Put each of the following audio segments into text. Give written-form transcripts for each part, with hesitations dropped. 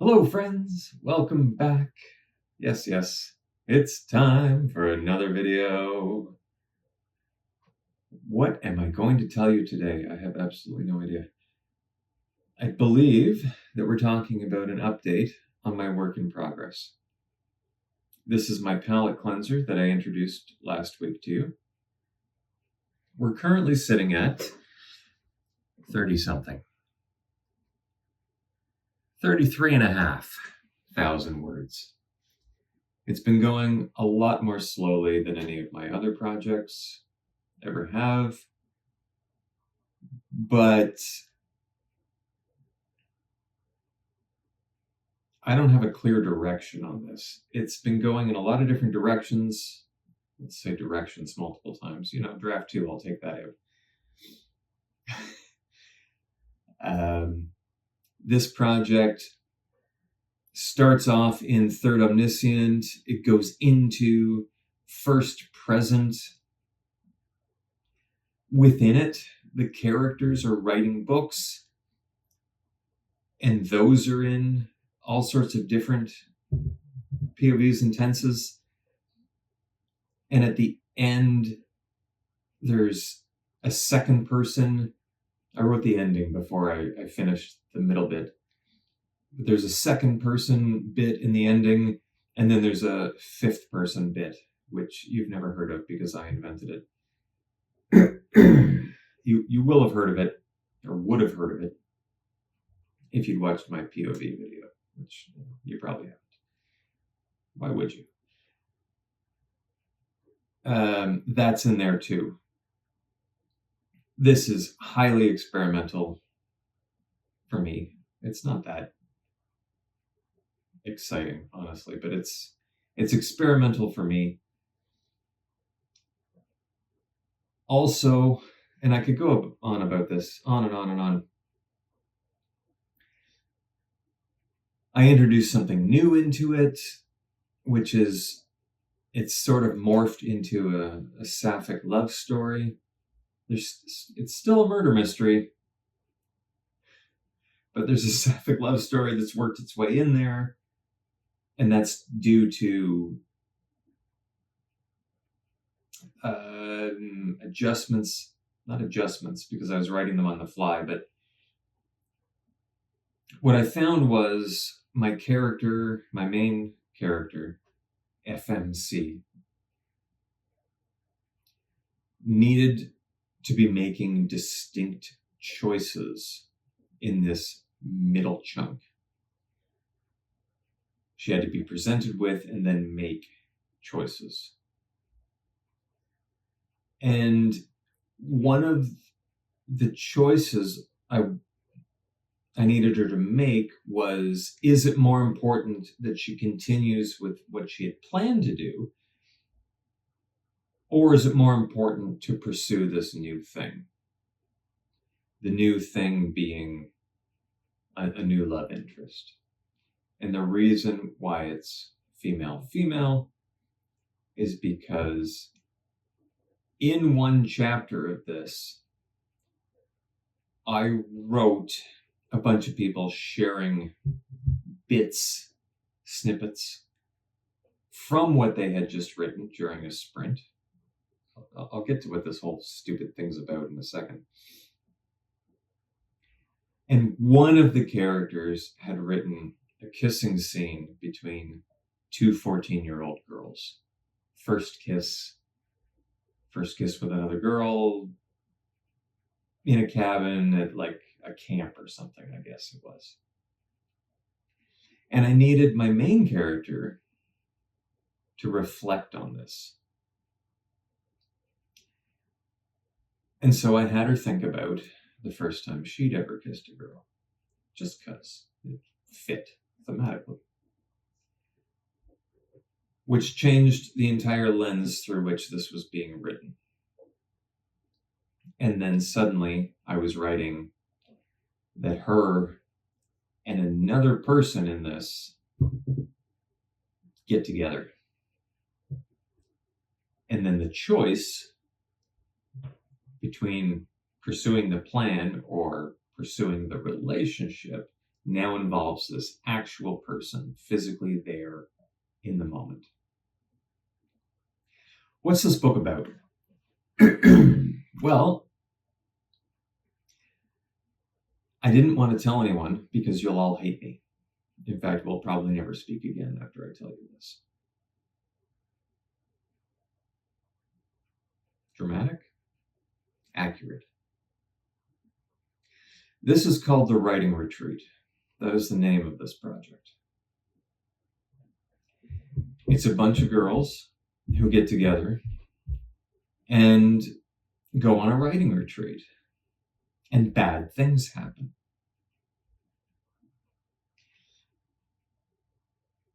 Hello, friends. Welcome back. Yes, it's time for another video. What am I going to tell you today? I have absolutely no idea. I believe that we're talking about an update on my work in progress. This is my palate cleanser that I introduced last week to you. We're currently sitting at 30-something. 33,500 words. It's been going a lot more slowly than any of my other projects ever have, but I don't have a clear direction on this. It's been going in a lot of different directions. Let's say directions multiple times. Draft 2, I'll take that out. This project starts off in third omniscient. It goes into first present. Within it, the characters are writing books, and those are in all sorts of different POVs and tenses. And at the end, there's a second person. I wrote the ending before I finished the middle bit. But there's a second person bit in the ending, and then there's a fifth person bit, which you've never heard of because I invented it. You will have heard of it, or would have heard of it, if you'd watched my POV video, which you probably haven't. Why would you? That's in there too. This is highly experimental for me. It's not that exciting, honestly, but it's experimental for me. Also, and I could go on about this, on and on and on. I introduced something new into it, which is it's sort of morphed into a sapphic love story. It's still a murder mystery, but there's a sapphic love story that's worked its way in there, and that's due to not adjustments because I was writing them on the fly, but what I found was my main character, FMC, needed to be making distinct choices in this middle chunk. She had to be presented with and then make choices. And one of the choices I needed her to make was, is it more important that she continues with what she had planned to do, or is it more important to pursue this new thing? The new thing being a new love interest. And the reason why it's female is because in one chapter of this, I wrote a bunch of people sharing snippets from what they had just written during a sprint. I'll get to what this whole stupid thing's about in a second. And one of the characters had written a kissing scene between two 14-year-old girls. First kiss with another girl in a cabin at like a camp or something, I guess it was. And I needed my main character to reflect on this. And so I had her think about the first time she'd ever kissed a girl, just because it fit thematically, which changed the entire lens through which this was being written. And then suddenly I was writing that her and another person in this get together. And then the choice between pursuing the plan or pursuing the relationship now involves this actual person physically there in the moment. What's this book about? Well, I didn't want to tell anyone because you'll all hate me. In fact, we'll probably never speak again after I tell you this. Dramatic? Accurate. This is called The Writing Retreat. That is the name of this project. It's a bunch of girls who get together and go on a writing retreat. And bad things happen.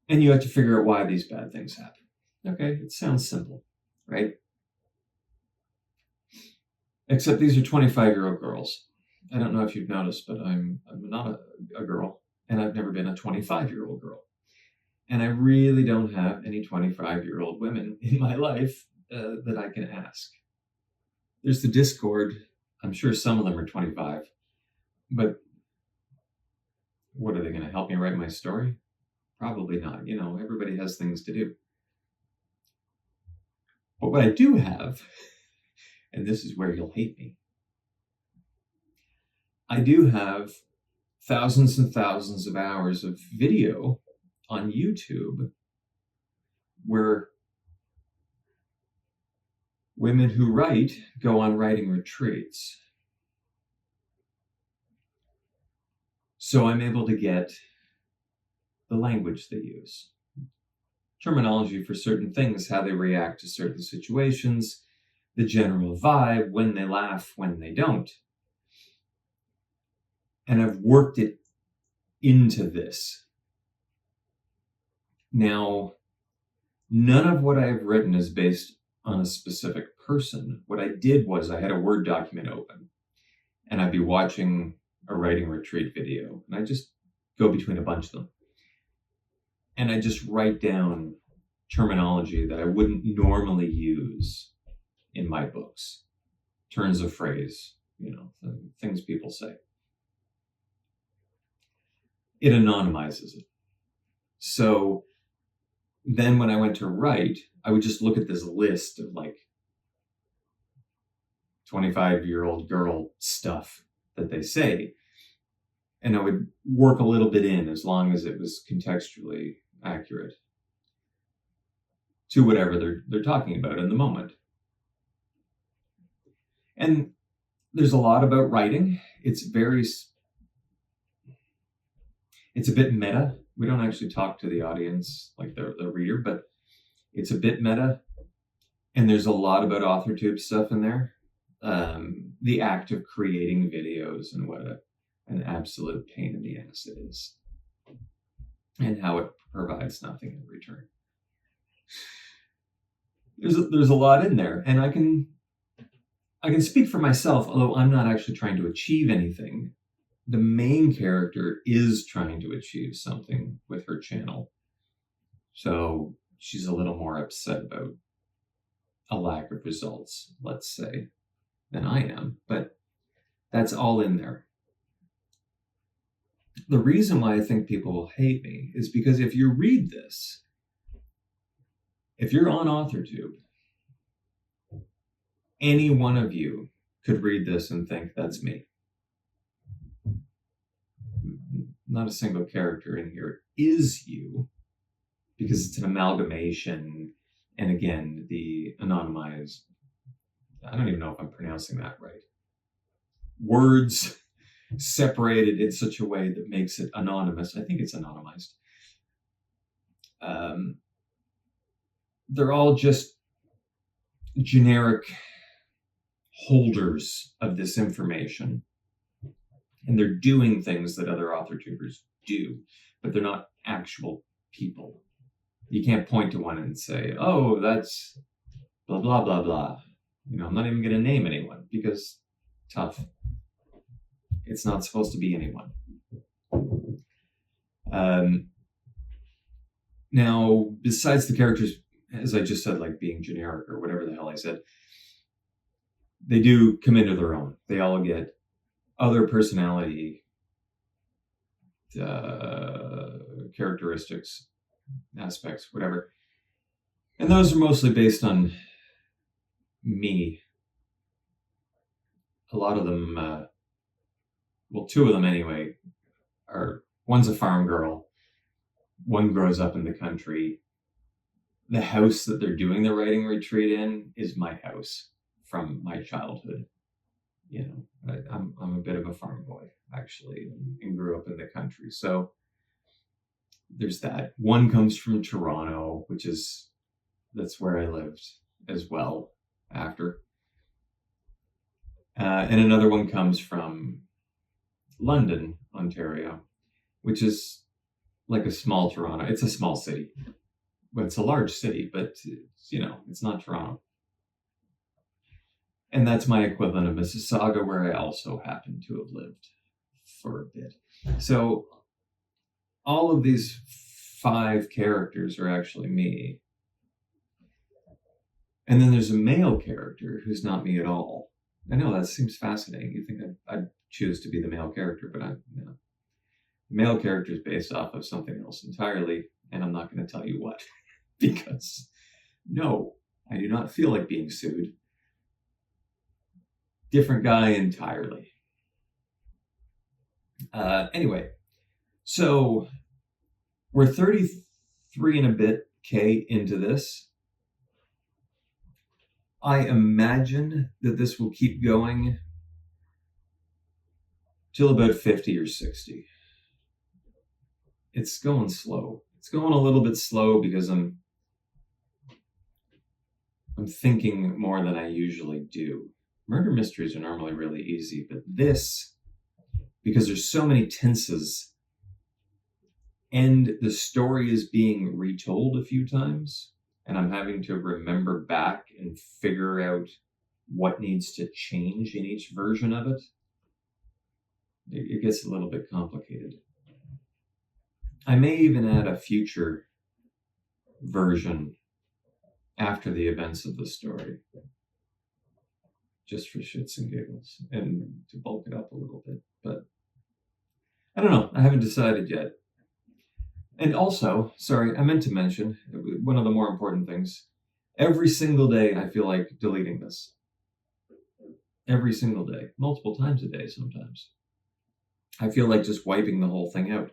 And you have to figure out why these bad things happen. Okay, it sounds simple, right? Except these are 25-year-old girls. I don't know if you've noticed, but I'm not a girl, and I've never been a 25-year-old girl. And I really don't have any 25-year-old women in my life that I can ask. There's the Discord. I'm sure some of them are 25, but what, are they going to help me write my story? Probably not. You know, everybody has things to do. But what I do have, and this is where you'll hate me, I do have thousands and thousands of hours of video on YouTube where women who write go on writing retreats. So I'm able to get the language they use, terminology for certain things, how they react to certain situations, the general vibe, when they laugh, when they don't. And I've worked it into this. Now, none of what I've written is based on a specific person. What I did was I had a Word document open, and I'd be watching a writing retreat video, and I just go between a bunch of them. And I just write down terminology that I wouldn't normally use in my books. Turns of phrase, you know, things people say. It anonymizes it. So then when I went to write, I would just look at this list of like 25-year-old girl stuff that they say. And I would work a little bit in as long as it was contextually accurate to whatever they're talking about in the moment. And there's a lot about writing. It's a bit meta. We don't actually talk to the audience, like the reader, but it's a bit meta. And there's a lot about AuthorTube stuff in there. The act of creating videos and what an absolute pain in the ass it is. And how it provides nothing in return. There's a lot in there. And I can speak for myself, although I'm not actually trying to achieve anything. The main character is trying to achieve something with her channel. So she's a little more upset about a lack of results, let's say, than I am. But that's all in there. The reason why I think people will hate me is because if you read this, if you're on AuthorTube, any one of you could read this and think, that's me. Not a single character in here is you, because it's an amalgamation. And again, the anonymized, I don't even know if I'm pronouncing that right. Words separated in such a way that makes it anonymous. I think it's anonymized. They're all just generic holders of this information. And they're doing things that other AuthorTubers do, but they're not actual people. You can't point to one and say, oh, that's blah, blah, blah, blah. You know, I'm not even going to name anyone because tough. It's not supposed to be anyone. Now, besides the characters, as I just said, like being generic or whatever the hell I said, they do come into their own. They all get other personality characteristics, aspects, whatever. And those are mostly based on me. A lot of them, well, two of them anyway, one's a farm girl, one grows up in the country. The house that they're doing the writing retreat in is my house from my childhood. I'm a bit of a farm boy, actually, and grew up in the country. So there's that. One comes from Toronto, that's where I lived as well after. And another one comes from London, Ontario, which is like a small Toronto. It's a small city, but it's a large city, but it's not Toronto. And that's my equivalent of Mississauga, where I also happen to have lived for a bit. So all of these 5 characters are actually me. And then there's a male character who's not me at all. I know that seems fascinating. You think I'd choose to be the male character, but I'm not. The male character is based off of something else entirely, and I'm not going to tell you what, because no, I do not feel like being sued. Different guy entirely. Anyway, so we're 33 and a bit K into this. I imagine that this will keep going till about 50 or 60. It's going slow. It's going a little bit slow because I'm thinking more than I usually do. Murder mysteries are normally really easy, but this, because there's so many tenses and the story is being retold a few times, and I'm having to remember back and figure out what needs to change in each version of it, it gets a little bit complicated. I may even add a future version after the events of the story, just for shits and giggles, and to bulk it up a little bit. But I don't know. I haven't decided yet. And also, sorry, I meant to mention one of the more important things. Every single day, I feel like deleting this. Every single day, multiple times a day sometimes. I feel like just wiping the whole thing out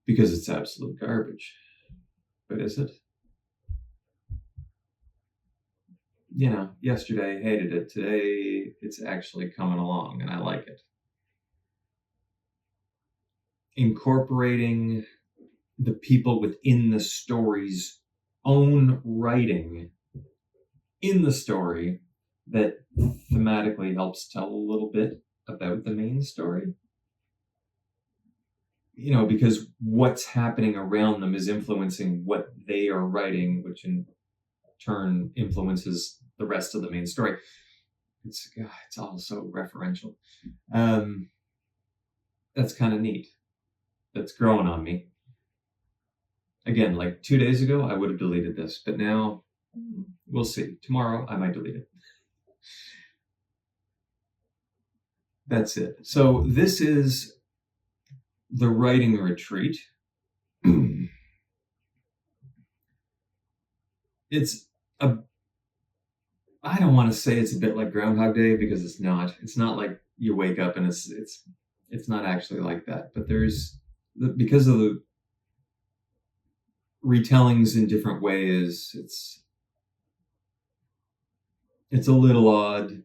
because it's absolute garbage. But is it? Yesterday hated it. Today it's actually coming along and I like it. Incorporating the people within the story's own writing in the story that thematically helps tell a little bit about the main story. Because what's happening around them is influencing what they are writing, which in turn influences the rest of the main story. It's all so referential. That's kind of neat. That's growing on me. Again, like 2 days ago, I would have deleted this, but now we'll see. Tomorrow, I might delete it. That's it. So this is the writing retreat. I don't want to say it's a bit like Groundhog Day because it's not. It's not like you wake up and it's not actually like that. But because of the retellings in different ways, it's a little odd.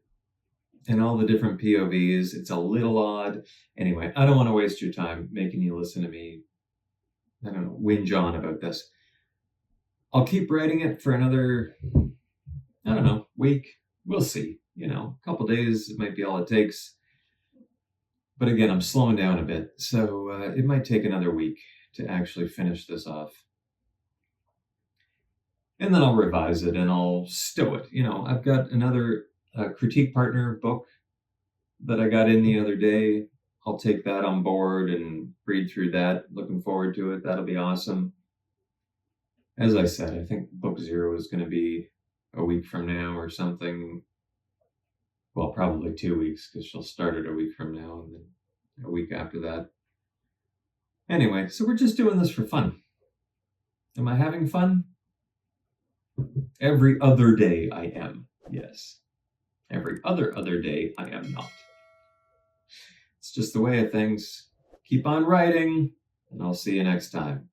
And all the different POVs, it's a little odd. Anyway, I don't want to waste your time making you listen to me, whinge on about this. I'll keep writing it for another, week. We'll see. A couple days, it might be all it takes. But again, I'm slowing down a bit. So it might take another week to actually finish this off. And then I'll revise it and I'll stow it. I've got another critique partner book that I got in the other day. I'll take that on board and read through that. Looking forward to it. That'll be awesome. As I said, I think book 0 is going to be a week from now or something. Well, probably 2 weeks because she'll start it a week from now and then a week after that. Anyway, so we're just doing this for fun. Am I having fun? Every other day I am. Yes. Every other day I am not. It's just the way of things. Keep on writing, and I'll see you next time.